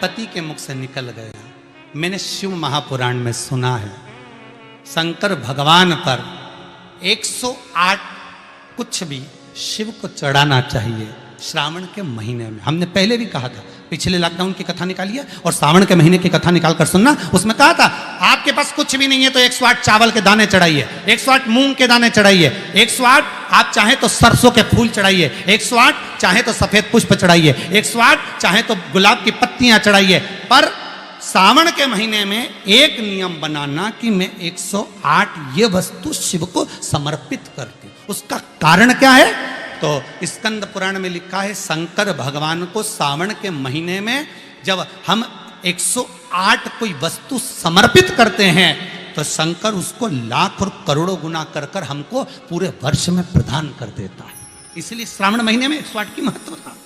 वाचस्पति के मुख से निकल गया। मैंने शिव महापुराण में सुना है शंकर भगवान पर 108 कुछ भी शिव को चढ़ाना चाहिए श्रावण के महीने में। हमने पहले भी कहा था, पिछले लॉकडाउन की कथा निकाली है और श्रावण के महीने की कथा निकाल कर सुनना। उसमें कहा था आपके पास कुछ भी नहीं है तो 108 चावल के दाने चढ़ाइए, 108 मूंग के दाने चढ़ाइए, 108 आप चाहे तो सरसों के फूल चढ़ाइए, 108 चाहे तो सफेद पुष्प चढ़ाइए, 108 चाहे तो गुलाब की पत्तियां चढ़ाइए। पर सावन के महीने में एक नियम बनाना कि मैं 108 ये वस्तु शिव को समर्पित करती हूं। उसका कारण क्या है? तो स्कंद पुराण में लिखा है शंकर भगवान को सावन के महीने में जब हम 108 कोई वस्तु समर्पित करते हैं तो शंकर उसको लाख और करोड़ों गुना कर कर हमको पूरे वर्ष में प्रदान कर देता है। इसलिए श्रावण महीने में 108 की महत्वता।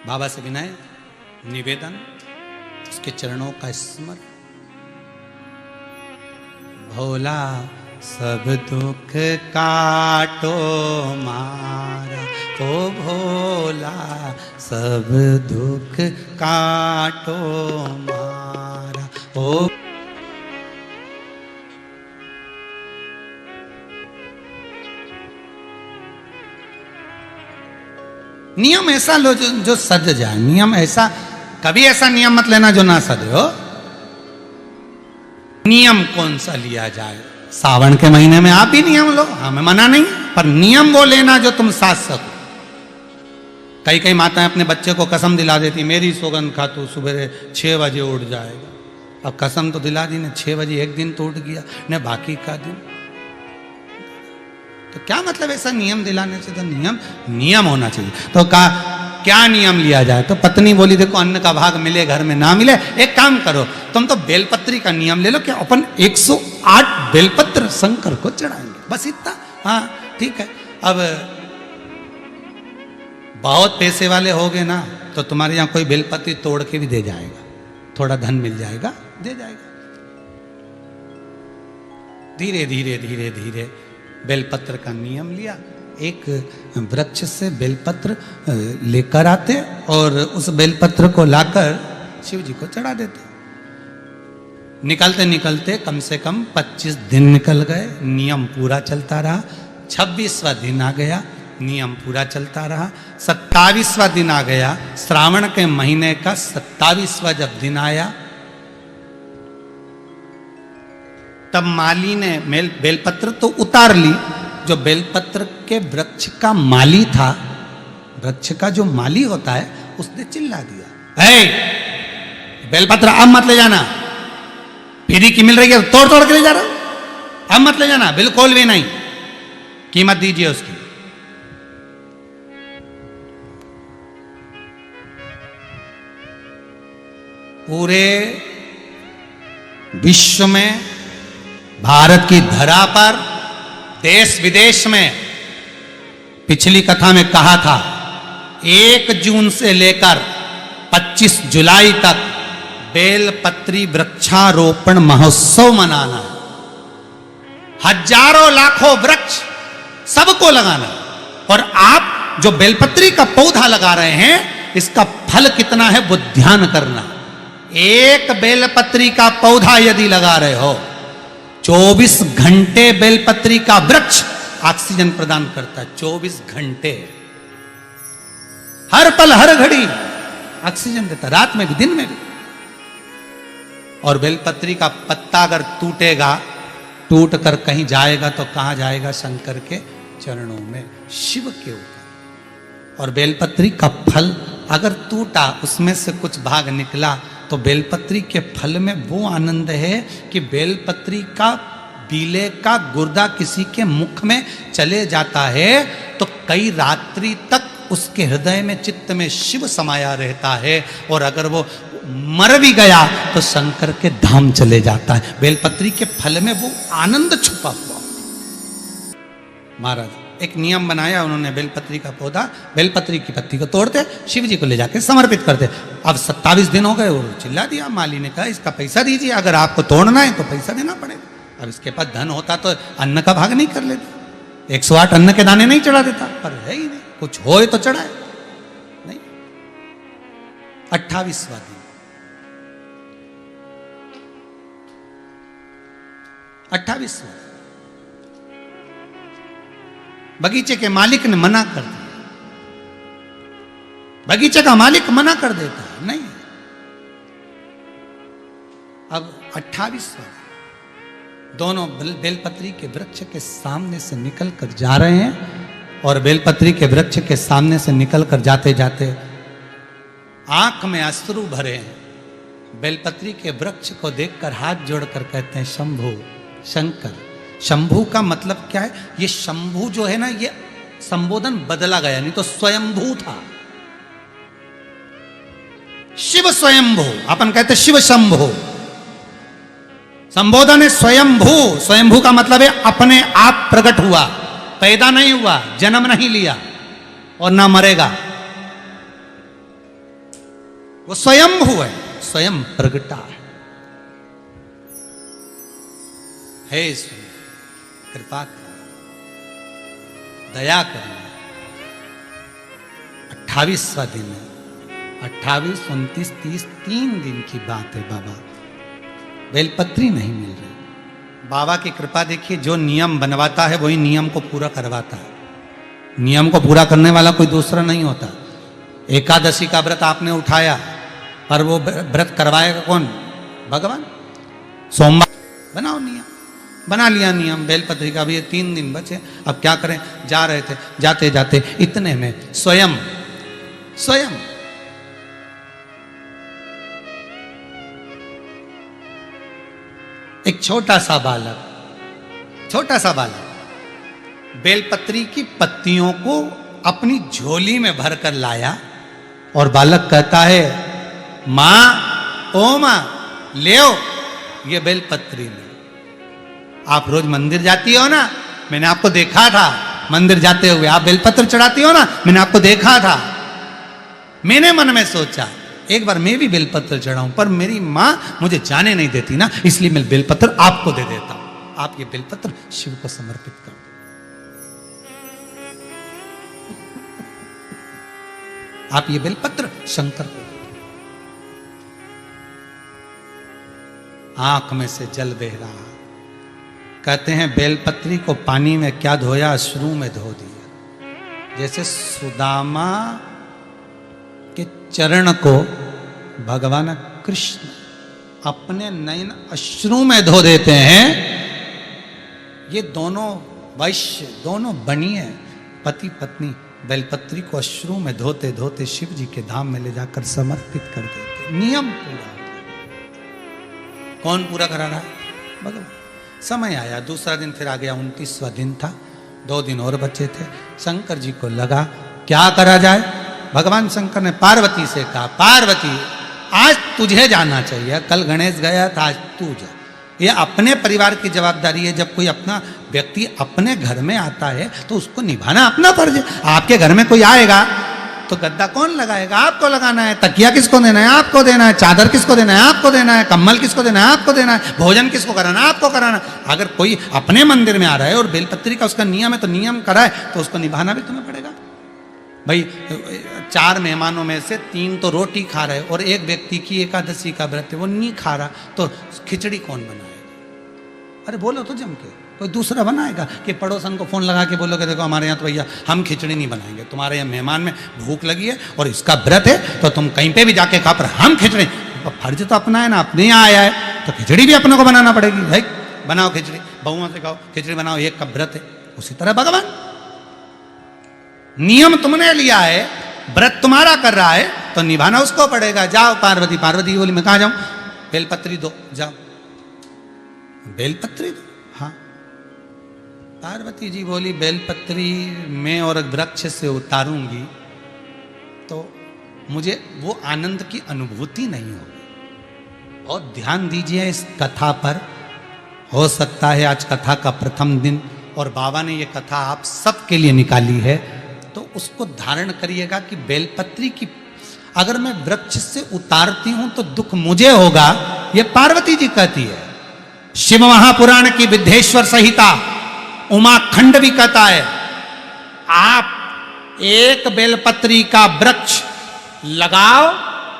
बाबा से विनय निवेदन, उसके चरणों का स्मरण। भोला सब दुख काटो मारा, ओ भोला सब दुख काटो मारा, ओ नियम ऐसा लो जो सज जाए। नियम ऐसा, कभी ऐसा नियम मत लेना जो ना सजे हो। नियम कौन सा लिया जाए? सावन के महीने में आप भी नियम लो, हमें मना नहीं, पर नियम वो लेना जो तुम साथ सको। कई कई माताएं अपने बच्चे को कसम दिला देती, मेरी सौगंध खा तू सुबह 6 बजे उठ जाएगा। अब कसम तो दिला दी ने, 6 बजे एक दिन तो उठ गया न, बाकी का दिन तो क्या मतलब ऐसा नियम दिलाने से? तो नियम होना चाहिए। तो क्या नियम लिया जाए? तो पत्नी बोली देखो अन्न का भाग मिले घर में ना मिले, एक काम करो तुम तो बेलपत्री का नियम ले लो कि अपन 108 बेलपत्र शंकर को चढ़ाएंगे, बस इतना। हाँ ठीक है। अब बहुत पैसे वाले हो गए ना तो तुम्हारे यहाँ कोई बेलपत्री तोड़ के भी दे जाएगा, थोड़ा धन मिल जाएगा, दे जाएगा। धीरे धीरे धीरे धीरे बेलपत्र का नियम लिया। एक वृक्ष से बेलपत्र लेकर आते और उस बेलपत्र को लाकर शिव जी को चढ़ा देते। निकलते निकलते कम से कम 25 दिन निकल गए, नियम पूरा चलता रहा। 26वां दिन आ गया, नियम पूरा चलता रहा। 27वां दिन आ गया, श्रावण के महीने का 27वां जब दिन आया तब माली ने बेलपत्र तो उतार ली। जो बेलपत्र के वृक्ष का माली था, वृक्ष का जो माली होता है, उसने चिल्ला दिया, बेलपत्र अब मत ले जाना, फ्री की मिल रही है तोड़ तोड़ के ले जा रहा हूं, अब मत ले जाना, बिल्कुल भी नहीं, कीमत दीजिए उसकी। पूरे विश्व में, भारत की धरा पर, देश विदेश में, पिछली कथा में कहा था 1 जून से लेकर 25 जुलाई तक बेलपत्री वृक्षारोपण महोत्सव मनाना, हजारों लाखों वृक्ष सबको लगाना। और आप जो बेलपत्री का पौधा लगा रहे हैं इसका फल कितना है वो ध्यान करना। एक बेलपत्री का पौधा यदि लगा रहे हो, 24 घंटे बेलपत्री का वृक्ष ऑक्सीजन प्रदान करता है। 24 घंटे, हर पल हर घड़ी ऑक्सीजन देता, रात में भी दिन में भी। और बेलपत्री का पत्ता अगर टूटेगा, टूट कर कहीं जाएगा तो कहां जाएगा? शंकर के चरणों में, शिव के ऊपर। और बेलपत्री का फल अगर टूटा, उसमें से कुछ भाग निकला, तो बेलपत्री के फल में वो आनंद है कि बेलपत्री का बीले का गुर्दा किसी के मुख में चले जाता है तो कई रात्रि तक उसके हृदय में, चित्त में शिव समाया रहता है। और अगर वो मर भी गया तो शंकर के धाम चले जाता है। बेलपत्री के फल में वो आनंद छुपा हुआ। महाराज एक नियम बनाया उन्होंने, बेलपत्री का पौधा, बेलपत्री की पत्ती को तोड़ते, शिव जी को ले जाके समर्पित करते। अब 27 दिन हो गए और चिल्ला दिया, माली ने कहा इसका पैसा दीजिए, अगर आपको तोड़ना है तो पैसा देना पड़ेगा। अब इसके पास धन होता तो अन्न का भाग नहीं कर लेता, 108 अन्न के दाने नहीं चढ़ा देता, पर है ही नहीं, कुछ होए तो चढ़ाए नहीं। 28वां दिन, 28वां, बगीचे के मालिक ने मना कर दिया। बगीचे का मालिक मना कर देता है, नहीं। अब 28वां, दोनों बेलपत्री के वृक्ष के सामने से निकल कर जा रहे हैं, और बेलपत्री के वृक्ष के सामने से निकल कर जाते जाते आंख में अश्रु भरे हैं। बेलपत्री के वृक्ष को देखकर हाथ जोड़कर कहते हैं शंभु, शंकर। शंभु का मतलब क्या है? ये शंभु जो है ना, ये संबोधन बदला गया, नहीं तो स्वयंभू था। शिव स्वयंभू, अपन कहते शिव शंभु, संबोधन है स्वयंभू। स्वयंभू का मतलब है अपने आप प्रकट हुआ, पैदा नहीं हुआ, जन्म नहीं लिया और ना मरेगा। वो स्वयंभू है, स्वयं प्रगटा है। हे ईश्वर, कृपा कर, दया कर। 28वां दिन है, 28, 29, 30, 3 दिन की बात है बाबा। बेलपत्री नहीं मिल रही। बाबा की कृपा देखिए, जो नियम बनवाता है वही नियम को पूरा करवाता है। नियम को पूरा करने वाला कोई दूसरा नहीं होता। एकादशी का व्रत आपने उठाया, पर वो व्रत करवाएगा कौन? भगवान। सोमवार बनाओ नियम, बना लिया नियम बेलपत्री का। भी ये 3 दिन बचे, अब क्या करें? जा रहे थे, जाते जाते इतने में स्वयं एक छोटा सा बालक बेलपत्री की पत्तियों को अपनी झोली में भरकर लाया, और बालक कहता है मां, ओ मां, ले आओ ये बेलपत्री ले। आप रोज मंदिर जाती हो ना, मैंने आपको देखा था मंदिर जाते हुए, आप बेलपत्र चढ़ाती हो ना, मैंने आपको देखा था। मैंने मन में सोचा एक बार मैं भी बेलपत्र चढ़ाऊं, पर मेरी मां मुझे जाने नहीं देती ना, इसलिए मैं बेलपत्र आपको दे देता हूं। आप ये बेलपत्र शिव को समर्पित कर दो। आप ये बेलपत्र शंकर को। आंख में से जल बह रहा। कहते हैं बेलपत्री को पानी में क्या धोया? अश्रु में धो दिया। जैसे सुदामा के चरण को भगवान कृष्ण अपने नयन अश्रु में धो देते हैं। ये दोनों वैश्य, दोनों बनिए पति पत्नी बेलपत्री को अश्रु में धोते धोते शिव जी के धाम में ले जाकर समर्पित कर देते। नियम पूरा। कौन पूरा करा रहा है? भगवान। समय आया, दूसरा दिन फिर आ गया, 29वां दिन था, 2 दिन और बचे थे। शंकर जी को लगा क्या करा जाए। भगवान शंकर ने पार्वती से कहा, पार्वती आज तुझे जाना चाहिए, कल गणेश गया था, आज तू जा। ये अपने परिवार की जवाबदारी है। जब कोई अपना व्यक्ति अपने घर में आता है तो उसको निभाना अपना फर्ज है। आपके घर में कोई आएगा तो गद्दा कौन लगाएगा? आपको लगाना है। तकिया किसको देना है? आपको देना है। चादर किसको देना है? आपको देना है। कम्बल किसको देना है? आपको देना है। भोजन किसको कराना है? आपको कराना है। अगर कोई अपने मंदिर में आ रहा है और बेलपत्री का उसका नियम है तो नियम कराए तो उसको निभाना भी तुम्हें पड़ेगा। भाई 4 मेहमानों में से 3 तो रोटी खा रहे और एक व्यक्ति की एकादशी का व्रत है, वो नहीं खा रहा, तो खिचड़ी कौन बनाएगा? अरे बोलो तो जम के, कोई दूसरा बनाएगा कि पड़ोसन को फोन लगा के बोलोगे देखो हमारे यहाँ तो भैया हम खिचड़ी नहीं बनाएंगे, तुम्हारे यहाँ मेहमान में भूख लगी है और इसका व्रत है तो तुम कहीं पे भी जाके खा, पर हम खिचड़ी, तो फर्ज तो अपना है ना, अपने यहाँ आया है तो खिचड़ी भी अपने को बनाना पड़ेगी। भाई बनाओ खिचड़ी, बहुओं से कहो खिचड़ी बनाओ, एक का व्रत है। उसी तरह भगवान, नियम तुमने लिया है, व्रत तुम्हारा कर रहा है तो निभाना उसको पड़ेगा। जाओ पार्वती, पार्वती बोली मैं कहाँ जाऊं? बेलपत्री दो, जाओ बेलपत्री दो। हाँ पार्वती जी बोली बेलपत्री मैं और वृक्ष से उतारूंगी तो मुझे वो आनंद की अनुभूति नहीं होगी। और ध्यान दीजिए इस कथा पर, हो सकता है आज कथा का प्रथम दिन और बाबा ने ये कथा आप सबके लिए निकाली है, तो उसको धारण करिएगा कि बेलपत्री की अगर मैं वृक्ष से उतारती हूं तो दुख मुझे होगा, ये पार्वती जी कहती है। शिव महापुराण की विद्धेश्वर संहिता उमाखंड भी कहता है, आप एक बेलपत्री का वृक्ष लगाओ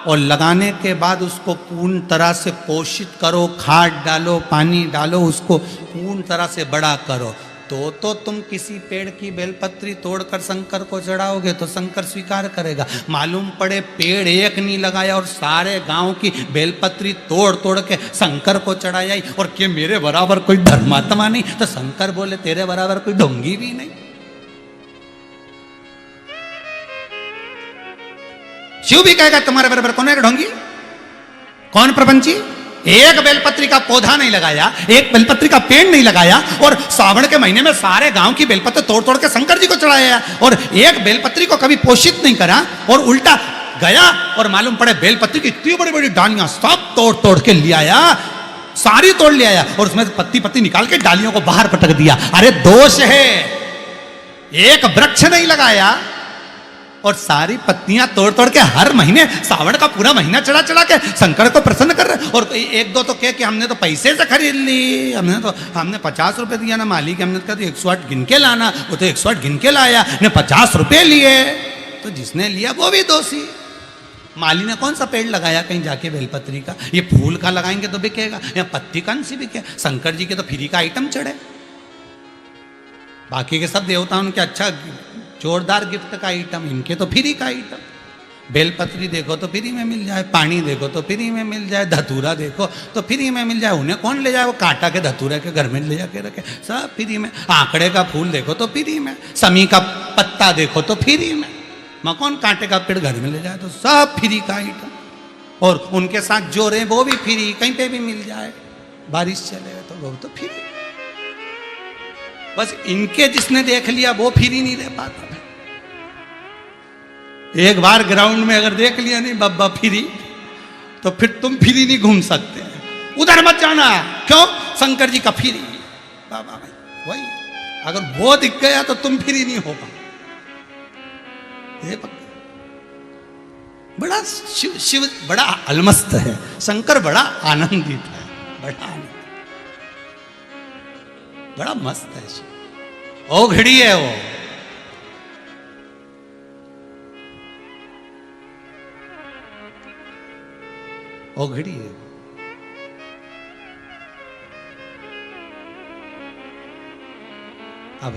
और लगाने के बाद उसको पूर्ण तरह से पोषित करो, खाद डालो, पानी डालो, उसको पूर्ण तरह से बड़ा करो, तो तुम किसी पेड़ की बेलपत्री तोड़कर शंकर को चढ़ाओगे तो शंकर स्वीकार करेगा। मालूम पड़े पेड़ एक नहीं लगाया और सारे गांव की बेलपत्री तोड़ तोड़ के शंकर को चढ़ाई, और कि मेरे बराबर कोई धर्मात्मा नहीं, तो शंकर बोले तेरे बराबर कोई ढोंगी भी नहीं। शिव भी कहेगा तुम्हारे बराबर कौन है ढोंगी, कौन प्रपंची। एक बेलपत्री का पौधा नहीं लगाया, एक बेलपत्री का पेड़ नहीं लगाया, और सावन के महीने में सारे गांव की बेलपत्र तोड़ तोड़ के शंकर जी को चढ़ाया, और एक बेलपत्री को कभी पोषित नहीं करा, और उल्टा गया और मालूम पड़े बेलपत्री की इतनी बड़ी बड़ी डालियां सब तोड़ तोड़ के ले आया, सारी तोड़ ले आया, और उसमें पत्ती पत्ती निकाल के डालियों को बाहर पटक दिया। अरे दोष है, एक वृक्ष नहीं लगाया और सारी पत्तियां तोड़ तोड़ के हर महीने सावन का पूरा महीना चढ़ा चढ़ा के शंकर को प्रसन्न कर रहे। और एक दो तो कह कि हमने तो पैसे से खरीद ली, हमने 50 रुपए दिया ना मालिक, हमने कहा 108 गिन के लाना, वो तो 108 गिन के लाया ने 50 रुपए लिए, तो जिसने लिया वो भी दोषी। माली ने कौन सा पेड़ लगाया कहीं जाके बेलपत्री का, ये फूल का लगाएंगे तो बिकेगा, या पत्ती कौन सी बिके। शंकर जी के तो फ्री का आइटम चढ़े, बाकी के सब देवताओं के अच्छा जोरदार गिफ्ट का आइटम, इनके तो फ्री का आइटम। बेलपत्री देखो तो फ्री में मिल जाए, पानी देखो तो फ्री में मिल जाए, धतूरा देखो तो फ्री में मिल जाए। उन्हें कौन ले जाए, वो कांटा के धतूरे के घर में ले जाके रखे, सब फ्री में। आंकड़े का फूल देखो तो फ्री में, समी का पत्ता देखो तो फ्री में, कौन कांटे का पेड़ घर में ले जाए, तो सब फ्री का आइटम। और उनके साथ जो रहे वो भी फ्री, कहीं पे भी मिल जाए, बारिश चले तो वो तो फ्री। बस इनके जिसने देख लिया वो फ्री नहीं दे पाता। एक बार ग्राउंड में अगर देख लिया नहीं बब्बा फ्री, तो फिर तुम फ्री नहीं घूम सकते, उधर मत जाना। क्यों, शंकर जी का फ्री बाबा भाई वही, अगर वो दिख गया तो तुम फ्री नहीं हो पाओ। बड़ा शिव बड़ा अलमस्त है, शंकर बड़ा आनंदित है, बड़ा आनंद, बड़ा मस्त है शिव। ओ घड़ी है वो, ओ घड़ी है। अब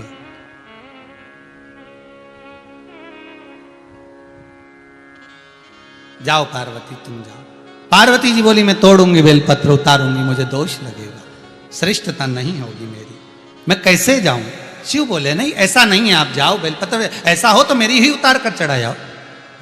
जाओ पार्वती तुम जाओ। पार्वती जी बोली मैं तोड़ूंगी बेलपत्र, उतारूंगी, मुझे दोष लगेगा, श्रेष्ठता नहीं होगी मेरी, मैं कैसे जाऊं। शिव बोले नहीं ऐसा नहीं है, आप जाओ बेलपत्र, ऐसा हो तो मेरी ही उतार कर चढ़ा जाओ,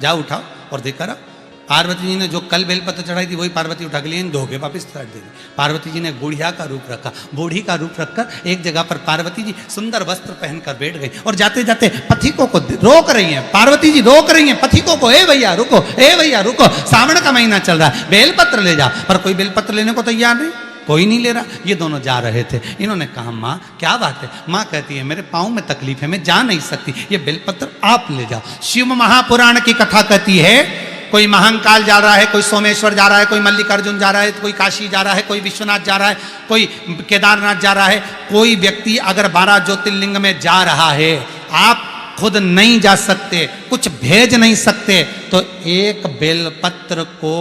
जाओ उठाओ और देखकर आओ। पार्वती जी ने जो कल बेलपत्र चढ़ाई थी वही पार्वती उठा के लिए धो के वापिस चढ़ दी। पार्वती जी ने बुढ़िया का रूप रखा, बूढ़ी का रूप रखकर एक जगह पर पार्वती जी सुंदर वस्त्र पहनकर बैठ गई, और जाते जाते पथिकों को रोक रही हैं। पार्वती जी रोक रही हैं पथिकों को, ए भैया रुको, ए भैया रुको, सावन का महीना चल रहा है, बेलपत्र ले जा। पर कोई बेलपत्र लेने को तैयार नहीं, कोई नहीं ले रहा। ये दोनों जा रहे थे, इन्होंने कहा माँ क्या बात है। माँ कहती है मेरे पाँव में तकलीफ है, मैं जा नहीं सकती, ये बेलपत्र आप ले जाओ। शिव महापुराण की कथा कहती है कोई महाकाल जा रहा है, कोई सोमेश्वर जा रहा है, कोई मल्लिकार्जुन जा रहा है, कोई काशी जा रहा है, कोई विश्वनाथ जा रहा है, कोई केदारनाथ जा रहा है। कोई व्यक्ति अगर 12 ज्योतिर्लिंग में जा रहा है, आप खुद नहीं जा सकते, कुछ भेज नहीं सकते, तो एक बेलपत्र को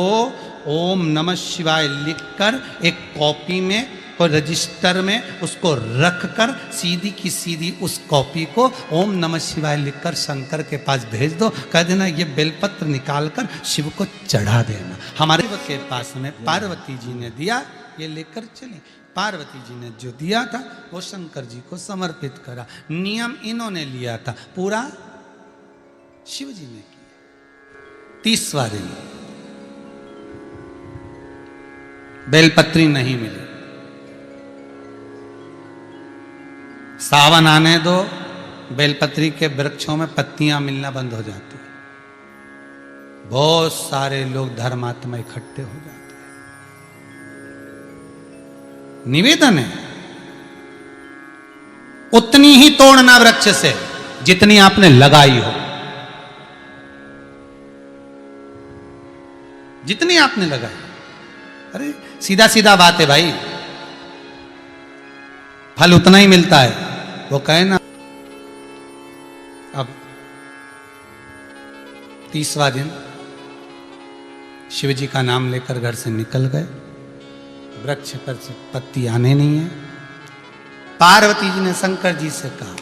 ओम नमः शिवाय लिखकर एक कॉपी में और रजिस्टर में उसको रखकर सीधी की सीधी उस कॉपी को ओम नमः शिवाय लिखकर शंकर के पास भेज दो। कह देना ये बेलपत्र निकालकर शिव को चढ़ा देना। हमारे के पास में पार्वती जी ने दिया, ये लेकर चले। पार्वती जी ने जो दिया था वो शंकर जी को समर्पित करा। नियम इन्होंने लिया था, पूरा शिव जी ने किया। 30वां दिन बेलपत्री नहीं मिली। सावन आने दो, बेलपत्री के वृक्षों में पत्तियां मिलना बंद हो जाती है, बहुत सारे लोग धर्मात्मा इकट्ठे हो जाते हैं। निवेदन है उतनी ही तोड़ना वृक्ष से जितनी आपने लगाई हो, जितनी आपने लगाई। अरे सीधा सीधा बात है भाई, फल उतना ही मिलता है। वो कहे ना, अब 30वां दिन शिव जी का नाम लेकर घर से निकल गए, वृक्ष पर से पत्ती आने नहीं है। पार्वती जी ने शंकर जी से कहा,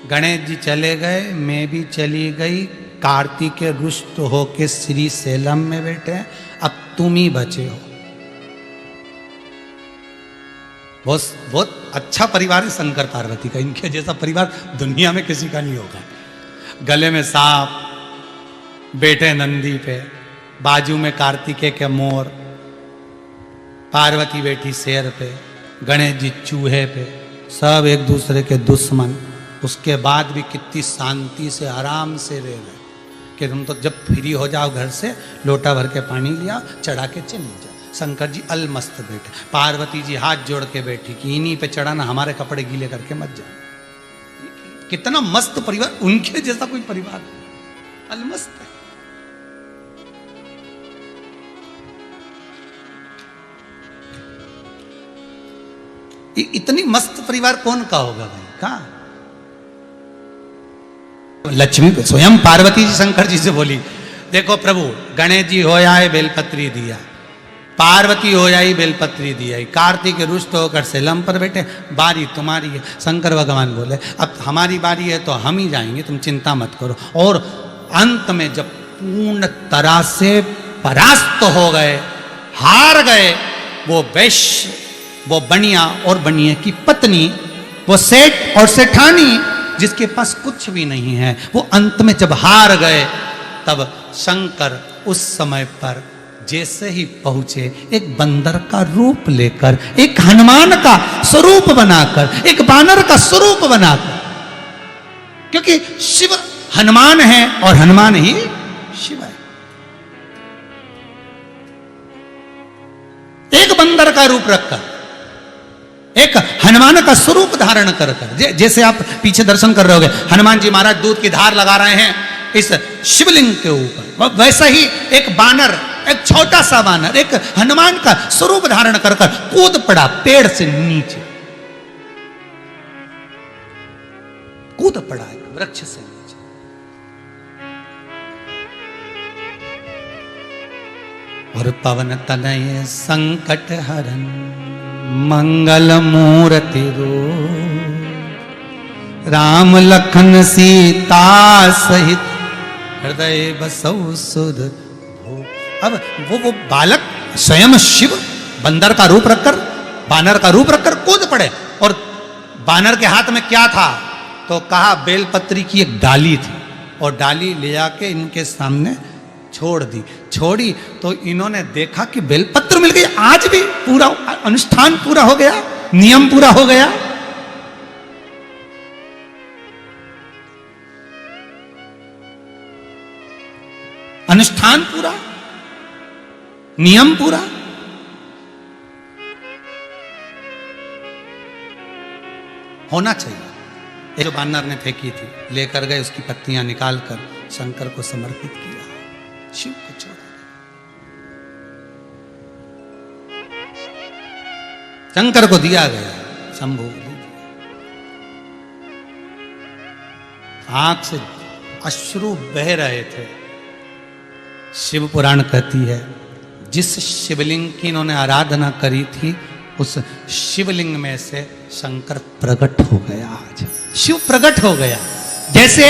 गणेश जी चले गए, मैं भी चली गई, कार्तिक रुष्ट होके श्री सेलम में बैठे हैं, अब तुम ही बचे हो। बहुत अच्छा परिवार है शंकर पार्वती का, इनके जैसा परिवार दुनिया में किसी का नहीं होगा। गले में सांप, बैठे नंदी पे, बाजू में कार्तिकेय के मोर, पार्वती बैठी शेर पे, गणेश जी चूहे पे, सब एक दूसरे के दुश्मन। उसके बाद भी कितनी शांति से आराम से रह रहे कि तुम तो जब फ्री हो जाओ घर से, लोटा भर के पानी लिया, चढ़ा के चली जाओ। शंकर जी अलमस्त बैठे, पार्वती जी हाथ जोड़ के बैठी कि इन्हीं पे चढ़ाना, हमारे कपड़े गीले करके मत जाओ। कितना मस्त परिवार, उनके जैसा कोई परिवार अलमस्त है। इतनी मस्त परिवार कौन का होगा भाई? कहा लक्ष्मी स्वयं पार्वती जी शंकर जी से बोली, देखो प्रभु, गणेश जी हो आए बेलपत्री दिया, पार्वती हो आई बेलपत्री दिया, कार्तिक रुष्ट होकर सेलम पर बैठे, बारी तुम्हारी है। शंकर भगवान बोले, अब हमारी बारी है तो हम ही जाएंगे, तुम चिंता मत करो। और अंत में जब पूर्ण तरह से परास्त हो गए, हार गए, वो वैश्य, वो बनिया और बनिया की पत्नी, वो सेठ और सेठानी जिसके पास कुछ भी नहीं है, वो अंत में जब हार गए, तब शंकर उस समय पर जैसे ही पहुंचे, एक बंदर का रूप लेकर, एक हनुमान का स्वरूप बनाकर, एक बानर का स्वरूप बनाकर, क्योंकि शिव हनुमान है और हनुमान ही शिव है। एक बंदर का रूप रखकर, एक हनुमान का स्वरूप धारण कर कर, जैसे आप पीछे दर्शन कर रहे होगे, हनुमान जी महाराज दूध की धार लगा रहे हैं इस शिवलिंग के ऊपर, वैसा ही एक बानर, एक छोटा सा बानर, एक हनुमान का स्वरूप धारण कर कर कूद पड़ा पेड़ से नीचे, कूद पड़ा एक वृक्ष से नीचे। और पवन तनय संकट हरन मंगल मूर्ति रो, राम लखन सीता सहित हृदय बसौ सुध भो। अब वो बालक स्वयं शिव बंदर का रूप रखकर, बानर का रूप रखकर कूद पड़े। और बानर के हाथ में क्या था? तो कहा बेलपत्री की एक डाली थी, और डाली ले जाके इनके सामने छोड़ दी। छोड़ी तो इन्होंने देखा कि बेलपत्र मिल गई। आज भी पूरा अनुष्ठान पूरा हो गया, नियम पूरा हो गया। अनुष्ठान पूरा, नियम पूरा। होना चाहिए। जो बानर ने फेंकी थी, लेकर गए, उसकी पत्तियां निकालकर शंकर को समर्पित किया, शिव को छोड़ा। शंकर को दिया गया, शंभु आंख से अश्रु बह रहे थे। शिव पुराण कहती है, जिस शिवलिंग की इन्होंने आराधना करी थी, उस शिवलिंग में से शंकर प्रकट हो गया। आज शिव प्रकट हो गया। जैसे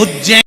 उज्जैन